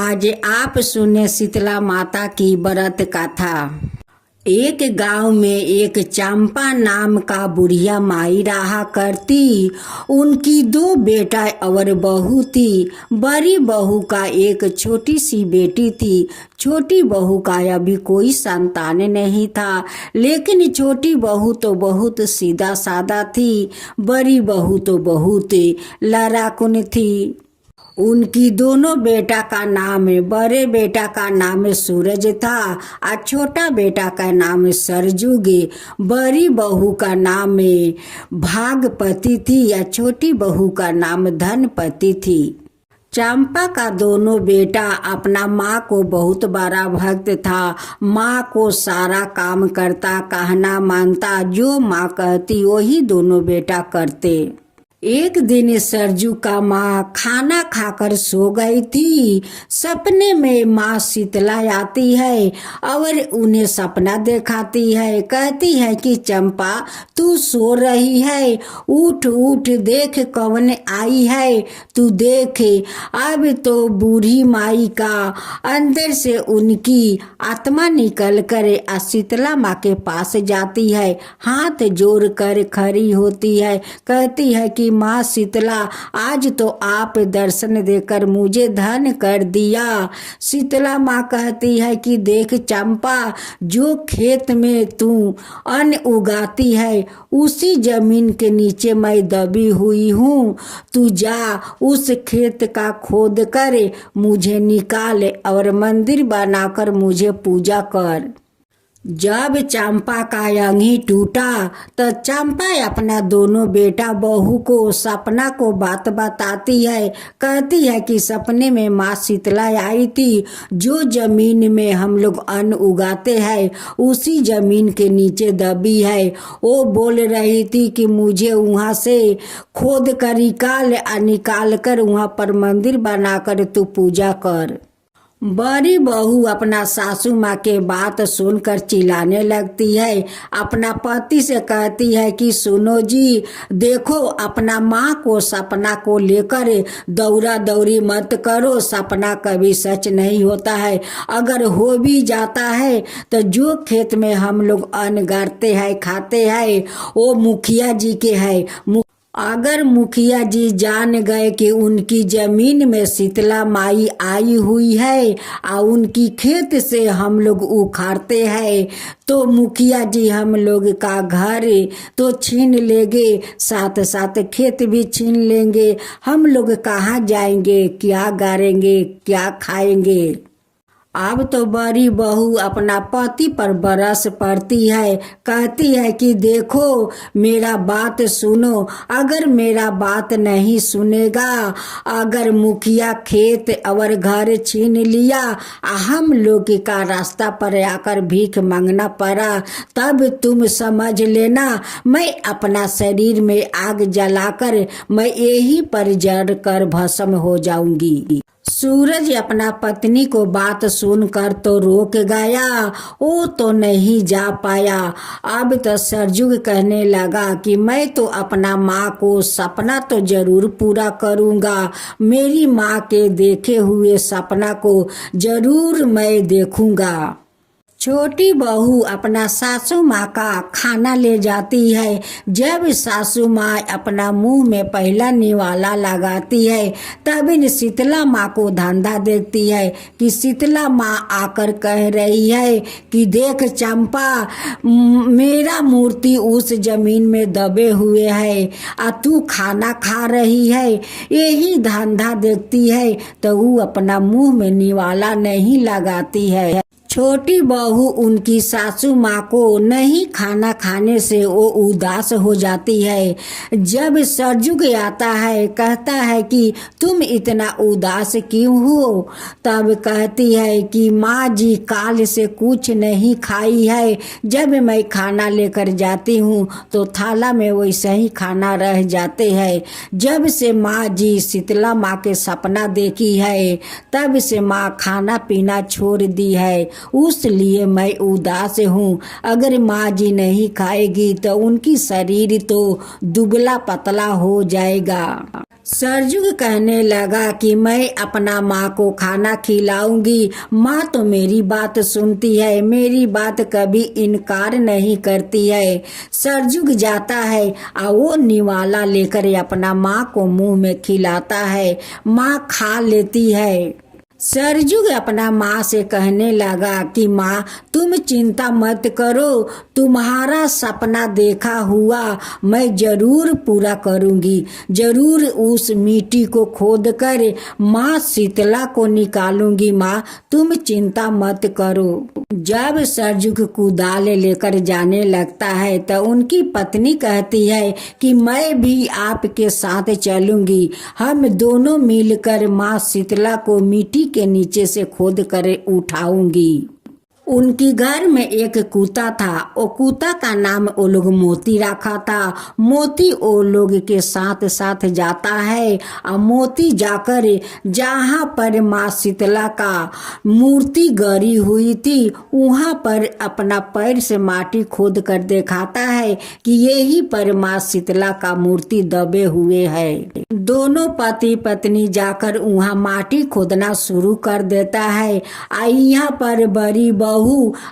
आज आप सुने शीतला माता की व्रत कथा। एक गांव में एक चंपा नाम का बुढ़िया माई रहा करती। उनकी 2 बेटा और बहू थी। बड़ी बहू का एक छोटी सी बेटी थी। छोटी बहू का अभी कोई संतान नहीं था, लेकिन छोटी बहू तो बहुत सीधा सादा थी। बड़ी बहू तो बहुत लड़ाकुन थी। उनकी दोनों बेटा का नाम, बड़े बेटा का नाम सूरज था और छोटा बेटा का नाम सरजुगे। बड़ी बहू का नाम भागपति थी या छोटी बहू का नाम धनपति थी। चंपा का दोनों बेटा अपना माँ को बहुत बड़ा भक्त था। माँ को सारा काम करता, कहना मानता, जो माँ कहती वही दोनों बेटा करते। एक दिन सरजू का माँ खाना खाकर सो गई थी। सपने में माँ शीतला आती है और उन्हें सपना दिखाती है। कहती है कि चंपा तू सो रही है, उठ उठ देख कौन आई है, तू देख। अब तो बूढ़ी माई का अंदर से उनकी आत्मा निकल कर शीतला माँ के पास जाती है, हाथ जोड़ कर खड़ी होती है। कहती है कि माँ शीतला, आज तो आप दर्शन देकर मुझे धन कर दिया। शीतला माँ कहती है कि देख चंपा, जो खेत में तू अन्न उगाती है उसी जमीन के नीचे मैं दबी हुई हूँ। तू जा उस खेत का खोद कर मुझे निकाल और मंदिर बनाकर मुझे पूजा कर। जब चंपा का अंगी टूटा तो चंपा अपना दोनों बेटा बहू को सपना को बात बताती है। कहती है कि सपने में माँ शीतला आई थी, जो जमीन में हम लोग अन्न उगाते हैं उसी जमीन के नीचे दबी है। वो बोल रही थी कि मुझे वहाँ से खोद कर निकाल कर वहाँ पर मंदिर बनाकर तू पूजा कर। बड़ी बहू अपना सासू माँ के बात सुनकर चिल्लाने लगती है। अपना पति से कहती है कि सुनो जी, देखो अपना माँ को सपना को लेकर दौड़ा दौड़ी मत करो। सपना कभी सच नहीं होता है। अगर हो भी जाता है तो जो खेत में हम लोग अन्न गाड़ते हैं खाते हैं वो मुखिया जी के है। अगर मुखिया जी जान गए कि उनकी जमीन में शीतला माई आई हुई है और उनकी खेत से हम लोग उखाड़ते हैं तो मुखिया जी हम लोग का घर तो छीन लेंगे, साथ साथ खेत भी छीन लेंगे। हम लोग कहाँ जाएंगे, क्या गाड़ेंगे, क्या खाएंगे। अब तो बड़ी बहू अपना पति पर बरस पड़ती है। कहती है कि देखो मेरा बात सुनो, अगर मेरा बात नहीं सुनेगा, अगर मुखिया खेत और घर छीन लिया, हम लोग का रास्ता पर आकर भीख मांगना पड़ा, तब तुम समझ लेना मैं अपना शरीर में आग जलाकर मैं यही पर जल कर भस्म हो जाऊंगी। सूरज अपना पत्नी को बात सुनकर तो रोक गया, वो तो नहीं जा पाया। अब तो सरजुग कहने लगा कि मैं तो अपना माँ को सपना तो जरूर पूरा करूँगा। मेरी माँ के देखे हुए सपना को जरूर मैं देखूँगा। छोटी बहू अपना सासू माँ का खाना ले जाती है। जब सासू माँ अपना मुंह में पहला निवाला लगाती है तब इन शीतला माँ को धंधा देखती है कि शीतला माँ आकर कह रही है कि देख चंपा, मेरा मूर्ति उस जमीन में दबे हुए है और तू खाना खा रही है। यही धंधा देखती है तो वो अपना मुंह में निवाला नहीं लगाती है। छोटी बहू उनकी सासू माँ को नहीं खाना खाने से वो उदास हो जाती है। जब सरजुग आता है कहता है कि तुम इतना उदास क्यों हो, तब कहती है कि माँ जी काल से कुछ नहीं खाई है। जब मैं खाना लेकर जाती हूँ तो थाला में वैसे ही खाना रह जाते हैं। जब से माँ जी शीतला माँ के सपना देखी है तब से माँ खाना पीना छोड़ दी है, उसलिए मैं उदास हूँ। अगर माँ जी नहीं खाएगी तो उनकी शरीर तो दुबला पतला हो जाएगा। सरजुग कहने लगा कि मैं अपना माँ को खाना खिलाऊंगी। माँ तो मेरी बात सुनती है, मेरी बात कभी इनकार नहीं करती है। सरजुग जाता है और वो निवाला लेकर अपना माँ को मुंह में खिलाता है। माँ खा लेती है। सरजुग अपना माँ से कहने लगा कि माँ तुम चिंता मत करो, तुम्हारा सपना देखा हुआ मैं जरूर पूरा करूंगी। जरूर उस मिट्टी को खोद कर माँ शीतला को निकालूंगी। माँ तुम चिंता मत करो। जब सरजुग कुदाल लेकर जाने लगता है तो उनकी पत्नी कहती है कि मैं भी आपके साथ चलूंगी। हम दोनों मिलकर माँ शीतला को मिट्टी के नीचे से खोद कर उठाऊंगी। उनकी घर में एक कुत्ता था। वो कुत्ता का नाम वो लोग मोती रखा था। मोती वो लोग के साथ साथ जाता है और मोती जाकर जहाँ पर माँ शीतला का मूर्ति गड़ी हुई थी वहाँ पर अपना पैर से माटी खोद कर दिखाता है कि यही पर माँ शीतला का मूर्ति दबे हुए है। दोनों पति पत्नी जाकर वहाँ माटी खोदना शुरू कर देता है। यहाँ पर बड़ी बहू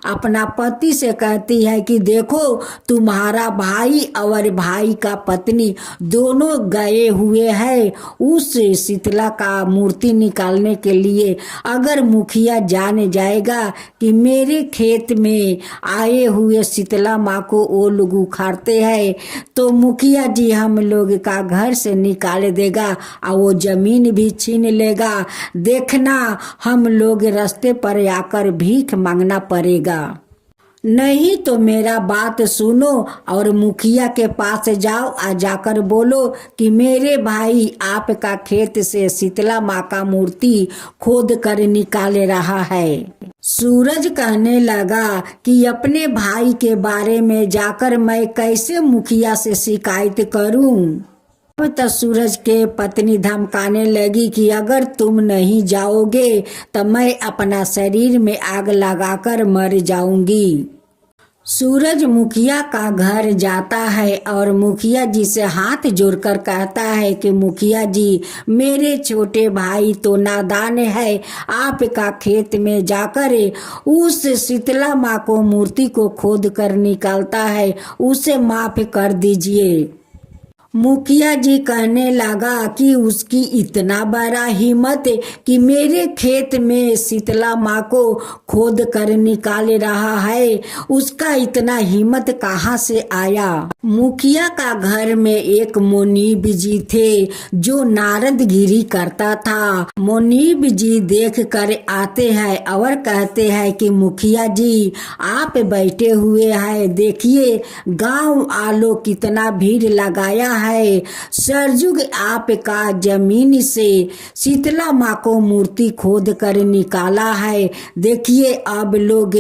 अपना पति से कहती है कि देखो तुम्हारा भाई और भाई का पत्नी दोनों गए हुए हैं उस शीतला का मूर्ति निकालने के लिए। अगर मुखिया जान जाएगा कि मेरे खेत में आए हुए शीतला माँ को वो लोग उखाड़ते हैं तो मुखिया जी हम लोग का घर से निकाल देगा और वो जमीन भी छीन लेगा। देखना हम लोग रास्ते पर आकर भीख मांगना पड़ेगा। नहीं तो मेरा बात सुनो और मुखिया के पास जाओ और जाकर बोलो कि मेरे भाई आपका खेत से शीतला माँ का मूर्ति खोद कर निकाल रहा है। सूरज कहने लगा कि अपने भाई के बारे में जाकर मैं कैसे मुखिया से शिकायत करूं। अब तो सूरज के पत्नी धमकाने लगी कि अगर तुम नहीं जाओगे तो मैं अपना शरीर में आग लगाकर मर जाऊंगी। सूरज मुखिया का घर जाता है और मुखिया जी से हाथ जोड़कर कहता है कि मुखिया जी मेरे छोटे भाई तो नादान है। आपका खेत में जाकर उस शीतला माँ को मूर्ति को खोद कर निकालता है, उसे माफ कर दीजिए। मुखिया जी कहने लगा कि उसकी इतना बड़ा हिम्मत कि मेरे खेत में शीतला माँ को खोद कर निकाल रहा है, उसका इतना हिम्मत कहाँ से आया। मुखिया का घर में एक मुनीब जी थे जो नारदगिरी करता था। मुनीब जी देख कर आते हैं और कहते हैं कि मुखिया जी आप बैठे हुए हैं, देखिए गांव वालों कितना भीड़ लगाया है। सरजुग आपका जमीन से शीतला माँ को मूर्ति खोद कर निकाला है। देखिए अब लोग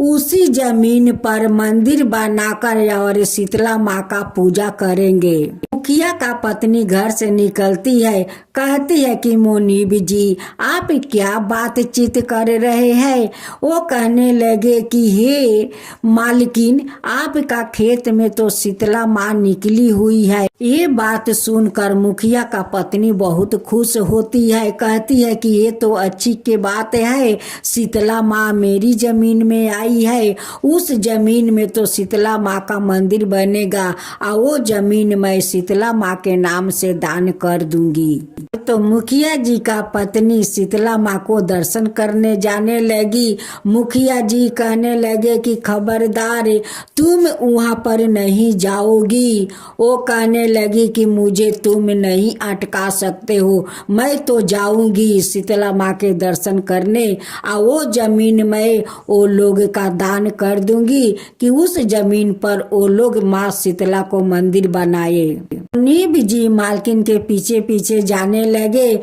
उसी जमीन पर मंदिर बनाकर और शीतला माँ का पूजा करेंगे। मुखिया का पत्नी घर से निकलती है, कहती है कि मुनीब जी आप क्या बातचीत कर रहे हैं। वो कहने लगे कि हे मालकिन आपका खेत में तो शीतला माँ निकली हुई है। ये बात सुनकर मुखिया का पत्नी बहुत खुश होती है, कहती है कि ये तो अच्छी की बात है, शीतला माँ मेरी जमीन में आई है, उस जमीन में तो शीतला माँ का मंदिर बनेगा और वो जमीन मैं शीतला माँ के नाम से दान कर दूंगी। तो मुखिया जी का पत्नी शीतला माँ को दर्शन करने जाने लगी। मुखिया जी कहने लगे कि खबरदार तुम वहाँ पर नहीं जाओगी। वो कहने लगी कि मुझे तुम नहीं अटका सकते हो, मैं तो जाऊंगी शीतला माँ के दर्शन करने और वो जमीन मैं वो लोग का दान कर दूंगी कि उस जमीन पर वो लोग माँ शीतला को मंदिर बनाए। मुनीब जी मालकिन के पीछे पीछे जाने लगे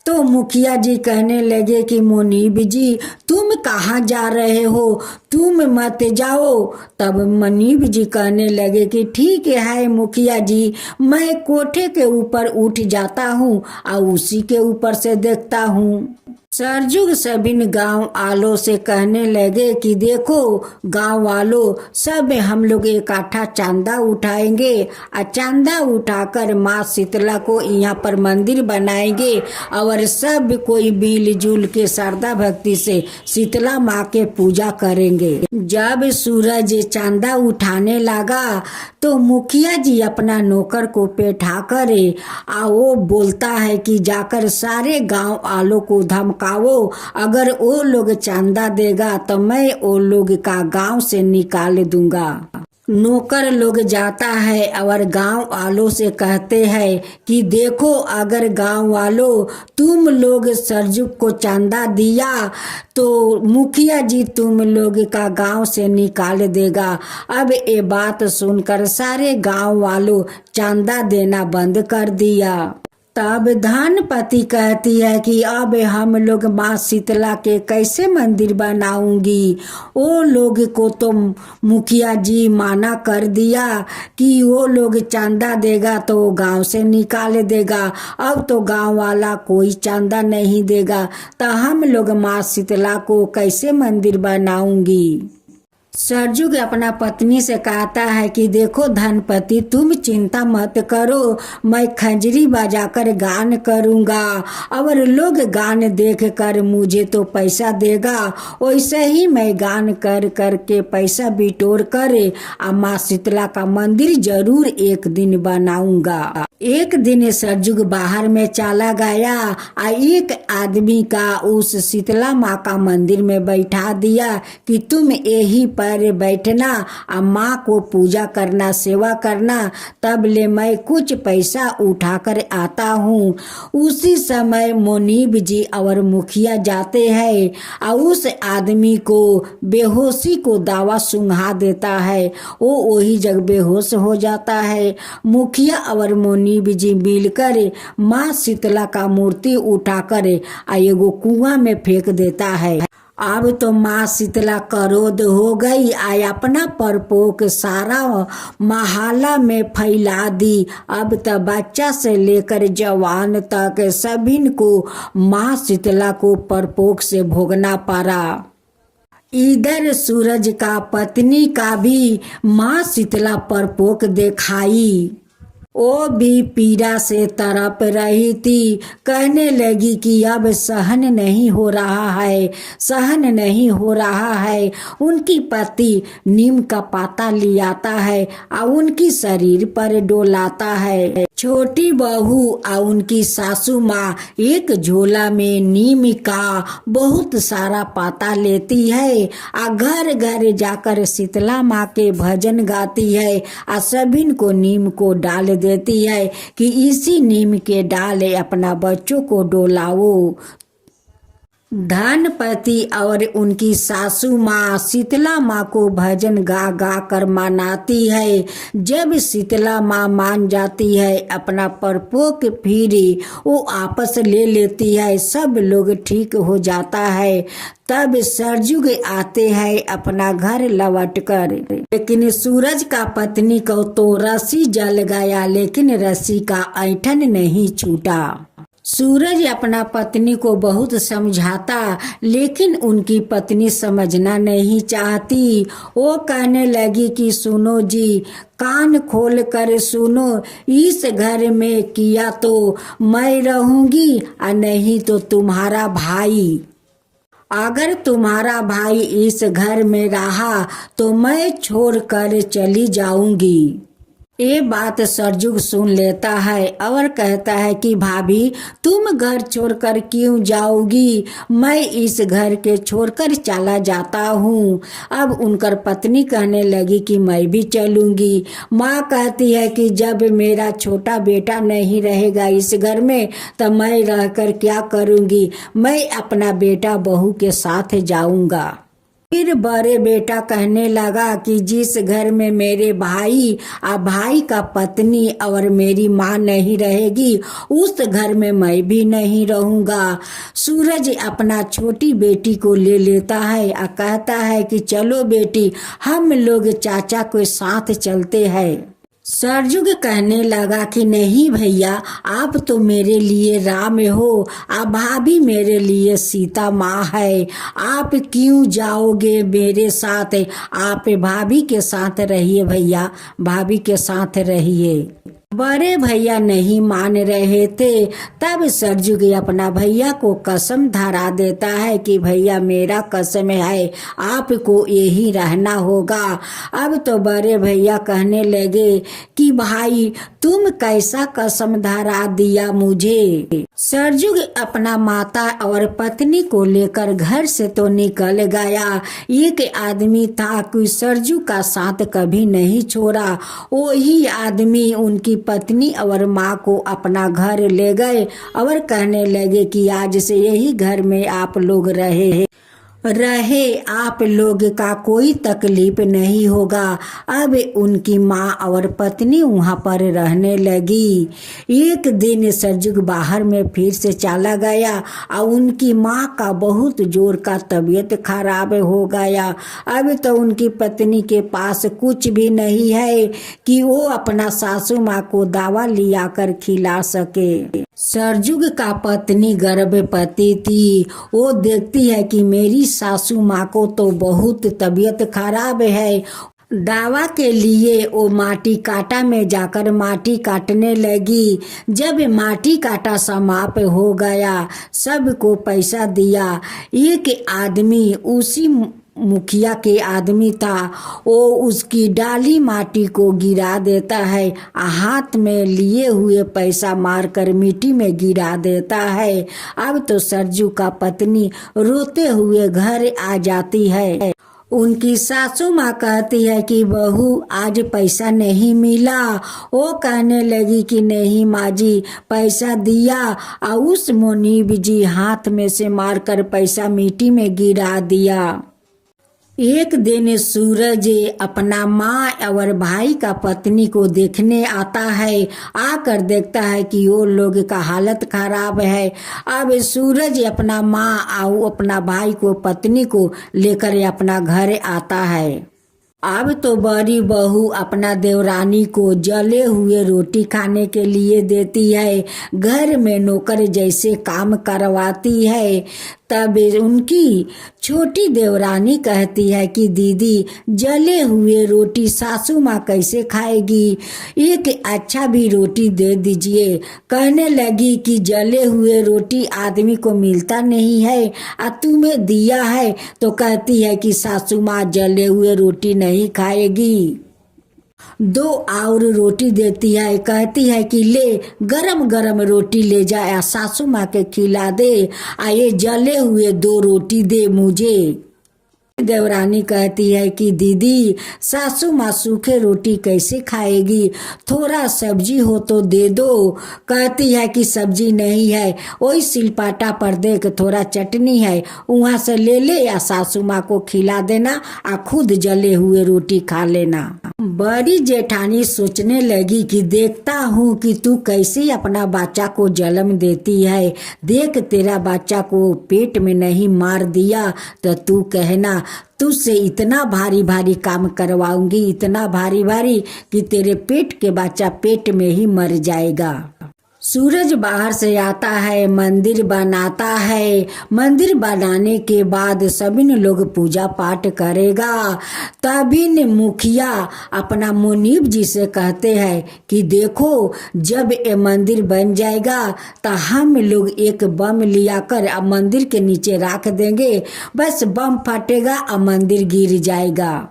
तो मुखिया जी कहने लगे कि मुनीब जी तुम कहाँ जा रहे हो, तुम मत जाओ। तब मुनीब जी कहने लगे कि ठीक है मुखिया जी, मैं कोठे के ऊपर उठ जाता हूँ और उसी के ऊपर से देखता हूँ। सरजुग सबिन गांव वालों से कहने लगे कि देखो गांव वालों, सब हम लोग इकट्ठा चांदा उठाएंगे और चांदा उठाकर माँ शीतला को यहाँ पर मंदिर बनाएंगे और सब कोई मिलजुल के श्रद्धा भक्ति से शीतला माँ के पूजा करेंगे। जब सूरज चांदा उठाने लगा तो मुखिया जी अपना नौकर को बैठा करे वो बोलता है कि जाकर सारे गांव वालों को धमकाओ, अगर वो लोग चांदा देगा तो मैं वो लोग का गांव से निकाल दूंगा। नौकर लोग जाता है और गांव वालों से कहते हैं कि देखो अगर गांव वालों तुम लोग सरजुग को चांदा दिया तो मुखिया जी तुम लोग का गांव से निकाल देगा। अब ये बात सुनकर सारे गांव वालों चांदा देना बंद कर दिया। तब धनपति कहती है कि अब हम लोग माँ शीतला के कैसे मंदिर बनाऊंगी। वो लोग को तो मुखिया जी माना कर दिया कि वो लोग चांदा देगा तो वो गांव से निकाल देगा। अब तो गांव वाला कोई चांदा नहीं देगा तो हम लोग माँ शीतला को कैसे मंदिर बनाऊंगी। सरजुग अपना पत्नी से कहता है कि देखो धनपति तुम चिंता मत करो, मैं खंजरी बजाकर गान करूंगा और लोग गान देख कर मुझे तो पैसा देगा, वैसे ही मैं गान कर कर के पैसा बिटोर कर माँ शीतला का मंदिर जरूर एक दिन बनाऊंगा। एक दिन सरजुग बाहर में चला गया एक आदमी का उस शीतला माँ का मंदिर में बैठा दिया कि तुम यही पर बैठना माँ को पूजा करना सेवा करना, तब ले मैं कुछ पैसा उठाकर आता हूँ। उसी समय मुनीब जी और मुखिया जाते हैं और उस आदमी को बेहोशी को दवा सुंघा देता है, वो वही जगह बेहोश हो जाता है। मुखिया और मुनीब जी मिलकर माँ शीतला का मूर्ति उठाकर एगो कुआं में फेंक देता है। अब तो माँ शीतला क्रोध हो गई अपना परपोक सारा महाला में फैला दी। अब तो बच्चा से लेकर जवान तक सभी को माँ शीतला को परपोक से भोगना पड़ा। इधर सूरज का पत्नी का भी माँ शीतला परपोक दिखाई, वो भी पीड़ा से तड़प रही थी। कहने लगी कि अब सहन नहीं हो रहा है, सहन नहीं हो रहा है। उनकी पति नीम का पाता ले आता है और उनकी शरीर पर डोलाता है। छोटी बहू और उनकी सासू माँ एक झोला में नीम का बहुत सारा पाता लेती है और घर घर जाकर शीतला माँ के भजन गाती है और सभी को नीम को डाल देती है कि इसी नीम के डाल अपना बच्चों को डोलाओ। धनपति और उनकी सासू माँ शीतला माँ को भजन गा गा कर मनाती है। जब शीतला माँ मान जाती है अपना परपोक फिर वो आपस ले लेती है, सब लोग ठीक हो जाता है। तब सरजुग आते हैं अपना घर लौट कर, लेकिन सूरज का पत्नी को तो रस्सी जल गया लेकिन रस्सी का ऐंठन नहीं छूटा। सूरज अपना पत्नी को बहुत समझाता लेकिन उनकी पत्नी समझना नहीं चाहती। वो कहने लगी कि सुनो जी, कान खोल कर सुनो, इस घर में किया तो मैं रहूंगी और नहीं तो तुम्हारा भाई। अगर तुम्हारा भाई इस घर में रहा तो मैं छोड़कर चली जाऊंगी। ये बात सरजुग सुन लेता है और कहता है कि भाभी तुम घर छोड़कर क्यों जाओगी, मैं इस घर के छोड़कर चला जाता हूँ। अब उनकर पत्नी कहने लगी कि मैं भी चलूंगी। माँ कहती है कि जब मेरा छोटा बेटा नहीं रहेगा इस घर में तो मैं रहकर क्या करूँगी, मैं अपना बेटा बहू के साथ जाऊँगा। फिर बड़े बेटा कहने लगा कि जिस घर में मेरे भाई और भाई का पत्नी और मेरी माँ नहीं रहेगी उस घर में मैं भी नहीं रहूँगा। सूरज अपना छोटी बेटी को ले लेता है और कहता है कि चलो बेटी हम लोग चाचा के साथ चलते हैं। सरजुग कहने लगा कि नहीं भैया, आप तो मेरे लिए राम हो, आप भाभी मेरे लिए सीता माँ है। आप क्यों जाओगे मेरे साथ? आप भाभी के साथ रहिए भैया, भाभी के साथ रहिए। बड़े भैया नहीं मान रहे थे। तब सरजुग अपना भैया को कसम धरा देता है कि भैया मेरा कसम है, आपको यही रहना होगा। अब तो बड़े भैया कहने लगे कि भाई तुम कैसा कसम धरा दिया मुझे। सरजुग अपना माता और पत्नी को लेकर घर से तो निकल गया। एक आदमी था कि सरजुग का साथ कभी नहीं छोड़ा। वही आदमी उनकी पत्नी और माँ को अपना घर ले गए और कहने लगे कि आज से यही घर में आप लोग रहे आप लोग का कोई तकलीफ नहीं होगा। अब उनकी माँ और पत्नी वहाँ पर रहने लगी। एक दिन सरजुग बाहर में फिर से चला गया और उनकी माँ का बहुत जोर का तबीयत खराब हो गया। अब तो उनकी पत्नी के पास कुछ भी नहीं है कि वो अपना सासू माँ को दवा लिया कर खिला सके। सरजुग का पत्नी गर्भवती थी। वो देखती है कि मेरी सासू माँ को तो बहुत तबीयत खराब है। दवा के लिए वो माटी काटा में जाकर माटी काटने लगी। जब माटी काटा समाप्त हो गया, सबको पैसा दिया। एक आदमी उसी मुखिया के आदमी था, वो उसकी डाली माटी को गिरा देता है, हाथ में लिए हुए पैसा मारकर मिट्टी में गिरा देता है। अब तो सरजू का पत्नी रोते हुए घर आ जाती है। उनकी सासू माँ कहती है कि बहू आज पैसा नहीं मिला। वो कहने लगी कि नहीं माँ जी, पैसा दिया और उस मुनीब जी हाथ में से मारकर पैसा मिट्टी में गिरा दिया। एक दिन सूरज अपना माँ और भाई का पत्नी को देखने आता है। आकर देखता है कि वो लोग का हालत खराब है। अब सूरज अपना माँ और अपना भाई को पत्नी को लेकर अपना घर आता है। अब तो बड़ी बहू अपना देवरानी को जले हुए रोटी खाने के लिए देती है, घर में नौकर जैसे काम करवाती है। तब उनकी छोटी देवरानी कहती है कि दीदी, जले हुए रोटी सासू माँ कैसे खाएगी, एक अच्छा भी रोटी दे दीजिए। कहने लगी कि जले हुए रोटी आदमी को मिलता नहीं है, तुम्हें दिया है। तो कहती है कि सासू माँ जले हुए रोटी नहीं खाएगी। 2 और रोटी देती है, कहती है कि ले गरम गरम रोटी ले जाए, सासू माँ के खिला दे, ये जले हुए 2 रोटी दे मुझे। देवरानी कहती है कि दीदी, सासू माँ सूखे रोटी कैसे खाएगी, थोड़ा सब्जी हो तो दे दो। कहती है कि सब्जी नहीं है, वही सिलपाटा पर देख थोड़ा चटनी है, वहाँ से ले ले या सासू माँ को खिला देना, खुद जले हुए रोटी खा लेना। बड़ी जेठानी सोचने लगी कि देखता हूँ कि तू कैसे अपना बच्चा को जन्म देती है। देख तेरा बच्चा को पेट में नहीं मार दिया तो तू कहना, तुझसे इतना भारी भारी काम करवाऊंगी, इतना भारी भारी कि तेरे पेट के बच्चा पेट में ही मर जाएगा। सूरज बाहर से आता है, मंदिर बनाता है। मंदिर बनाने के बाद सभी लोग पूजा पाठ करेगा। तभी मुखिया अपना मुनीब जी से कहते हैं कि देखो, जब ये मंदिर बन जाएगा तो हम लोग एक बम लिया कर मंदिर के नीचे रख देंगे, बस बम फटेगा और मंदिर गिर जाएगा।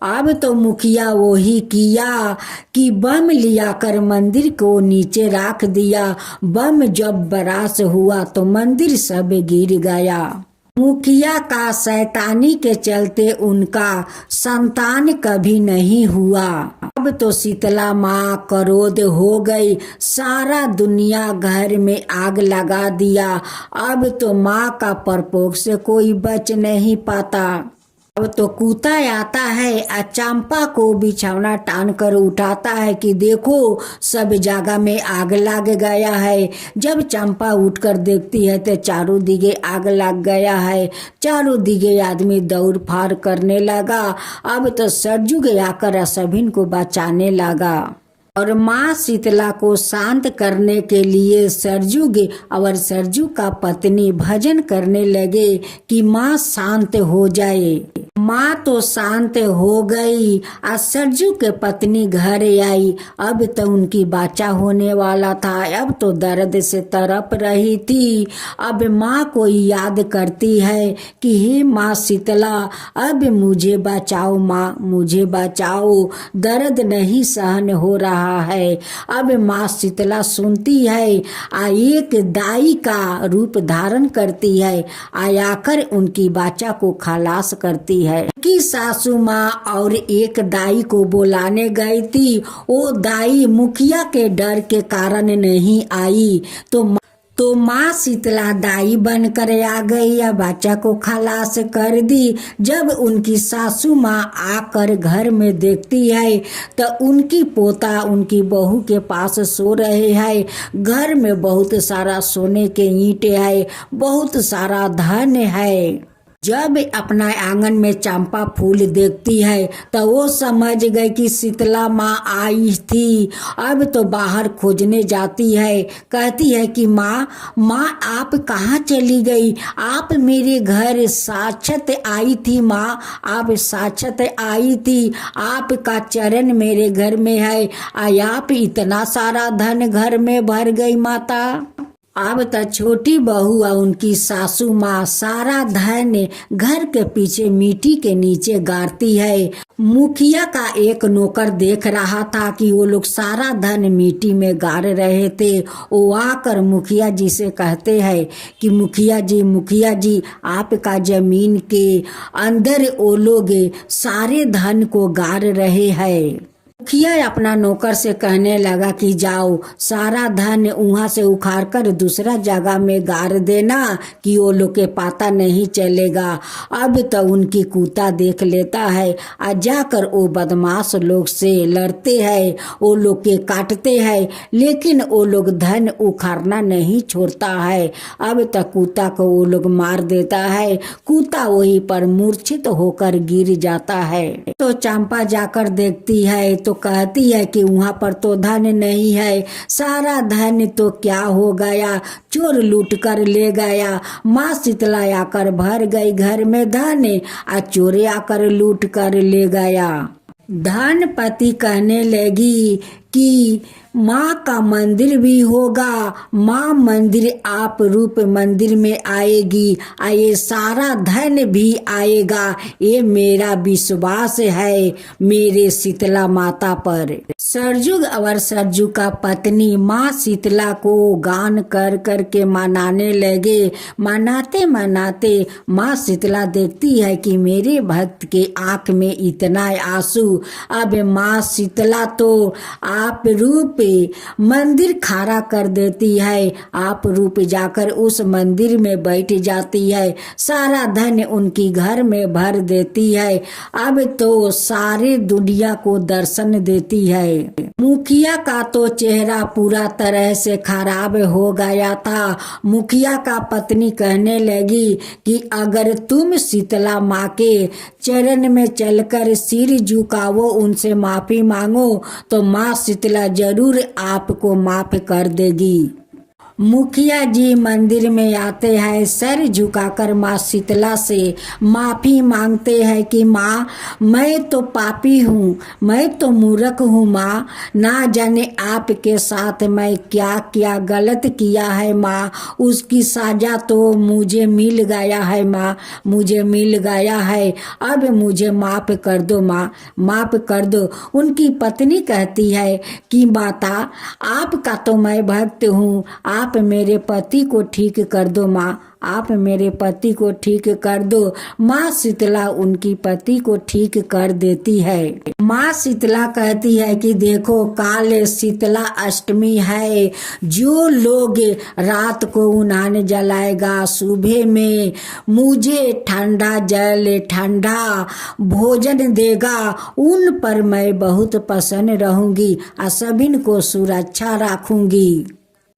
अब तो मुखिया वही किया कि बम लिया कर मंदिर को नीचे रख दिया। बम जब बरास हुआ तो मंदिर सब गिर गया। मुखिया का शैतानी के चलते उनका संतान कभी नहीं हुआ। अब तो शीतला माँ क्रोध हो गई, सारा दुनिया घर में आग लगा दिया। अब तो माँ का प्रकोप से कोई बच नहीं पाता। अब तो कूता आता है, चंपा को बिछौना टान कर उठाता है कि देखो सब जगह में आग लग गया है। जब चंपा उठकर देखती है तो चारों दिगे आग लग गया है। चारों दिगे आदमी दौड़ फाड़ करने लगा। अब तो सरजू आकर सभी को बचाने लगा। और माँ शीतला को शांत करने के लिए सरजुग और सरजू का पत्नी भजन करने लगे कि माँ शांत हो जाए। माँ तो शांत हो गई। आज सरजू के पत्नी घर आई। अब तो उनकी बच्चा होने वाला था। अब तो दर्द से तड़प रही थी। अब माँ को याद करती है कि हे माँ शीतला, अब मुझे बचाओ, माँ मुझे बचाओ, दर्द नहीं सहन हो रहा है। अब माँ शीतला सुनती है। एक दाई का रूप धारण करती है। आकर उनकी बच्चा को खलास करती है। कि सासू माँ और एक दाई को बुलाने गई थी। वो दाई मुखिया के डर के कारण नहीं आई तो माँ शीतला दाई बनकर आ गई या बच्चा को खलास कर दी। जब उनकी सासू माँ आकर घर में देखती है तो उनकी पोता उनकी बहू के पास सो रहे हैं। घर में बहुत सारा सोने के ईंटे है, बहुत सारा धन है। जब अपना आंगन में चंपा फूल देखती है तो वो समझ गई कि शीतला माँ आई थी। अब तो बाहर खोजने जाती है। कहती है कि माँ आप कहाँ चली गई? आप मेरे घर साक्षात आई थी माँ, आप साक्षात आई थी। आपका चरण मेरे घर में है। आप इतना सारा धन घर में भर गई माता। अब तो छोटी बहू और उनकी सासू माँ सारा धन घर के पीछे मिट्टी के नीचे गाड़ती है। मुखिया का एक नौकर देख रहा था कि वो लोग सारा धन मिट्टी में गाड़ रहे थे। वो आकर मुखिया जी से कहते हैं कि मुखिया जी आपका जमीन के अंदर वो लोग सारे धन को गाड़ रहे हैं। मुखिया अपना नौकर से कहने लगा कि जाओ सारा धन वहां से उखाड़ कर दूसरा जगह में गाड़ देना कि वो लोग के पता नहीं चलेगा। अब तो उनकी कुत्ता देख लेता है और जाकर वो बदमाश लोग से लड़ते हैं, वो लोग के काटते हैं, लेकिन वो लोग धन उखाड़ना नहीं छोड़ता है। अब तक कुत्ता को वो लोग मार देता है। कुत्ता वहीं पर मूर्छित होकर गिर जाता है। तो चंपा जाकर देखती है तो कहती है कि वहाँ पर तो धन नहीं है। सारा धन तो क्या हो गया, चोर लूट कर ले गया। माँ शीतला आकर भर गई घर में धन और चोर आकर लूट कर ले गया। धनपति कहने लगी कि माँ का मंदिर भी होगा, माँ मंदिर आप रूप मंदिर में आएगी, ये सारा धन भी आएगा। ये मेरा विश्वास है मेरे शीतला माता पर। सरजुग और सरजू का पत्नी माँ शीतला को गान कर कर के मनाने लगे। मनाते मनाते माँ शीतला देखती है कि मेरे भक्त के आंख में इतना आंसू। अब माँ शीतला तो आप रूप मंदिर खड़ा कर देती है। आप रूप जाकर उस मंदिर में बैठ जाती है। सारा धन उनकी घर में भर देती है। अब तो सारे दुनिया को दर्शन देती है। मुखिया का तो चेहरा पूरा तरह से खराब हो गया था। मुखिया का पत्नी कहने लगी कि अगर तुम शीतला माँ के चरण में चलकर सिर झुकाओ, उनसे माफी मांगो तो माँ शीतला जरूर आपको माफ कर देगी। मुखिया जी मंदिर में आते हैं, सर झुकाकर माँ शीतला से माफी मांगते हैं कि माँ मैं तो पापी हूँ, मैं तो मूर्ख हूँ माँ, ना जाने आपके साथ मैं क्या क्या गलत किया है माँ, उसकी सजा तो मुझे मिल गया है माँ, मुझे मिल गया है। अब मुझे माफ कर दो माँ, माफ कर दो। उनकी पत्नी कहती है कि माता आपका तो मैं भक्त हूँ, आप मेरे पति को ठीक कर दो माँ, आप मेरे पति को ठीक कर दो। माँ शीतला उनकी पति को ठीक कर देती है। माँ शीतला कहती है कि देखो काल शीतला अष्टमी है, जो लोग रात को उन्हान जलाएगा, सुबह में मुझे ठंडा जल ठंडा भोजन देगा, उन पर मैं बहुत प्रसन्न रहूंगी और सभी को सुरक्षा रखूंगी।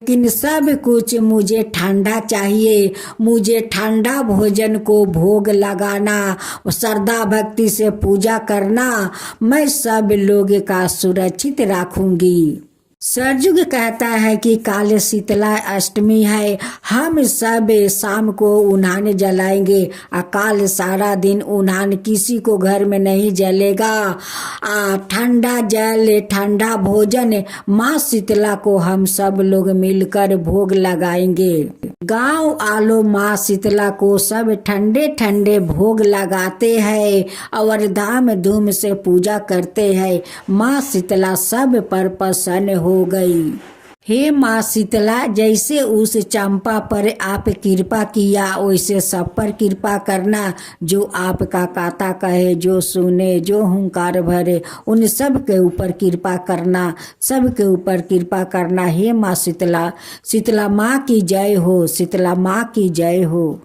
लेकिन सब कुछ मुझे ठंडा चाहिए, मुझे ठंडा भोजन को भोग लगाना, श्रद्धा भक्ति से पूजा करना, मैं सब लोग का सुरक्षित रखूंगी। सरजुग कहता है कि काल शीतला अष्टमी है, हम सब शाम को उन्हान जलाएंगे। काल सारा दिन उन्हान किसी को घर में नहीं जलेगा। ठंडा जल, ठंडा भोजन माँ शीतला को हम सब लोग मिलकर भोग लगाएंगे। गांव आलो माँ शीतला को सब ठंडे ठंडे भोग लगाते हैं और धाम धूम से पूजा करते हैं। माँ शीतला सब पर प्रसन्न हो गई। हे माँ शीतला, जैसे उस चंपा पर आप कृपा किया वैसे सब पर कृपा करना। जो आपका काता कहे, जो सुने, जो हुंकार भरे, उन सब के ऊपर कृपा करना, सब के ऊपर कृपा करना। हे माँ शीतला, शीतला माँ की जय हो, शीतला माँ की जय हो।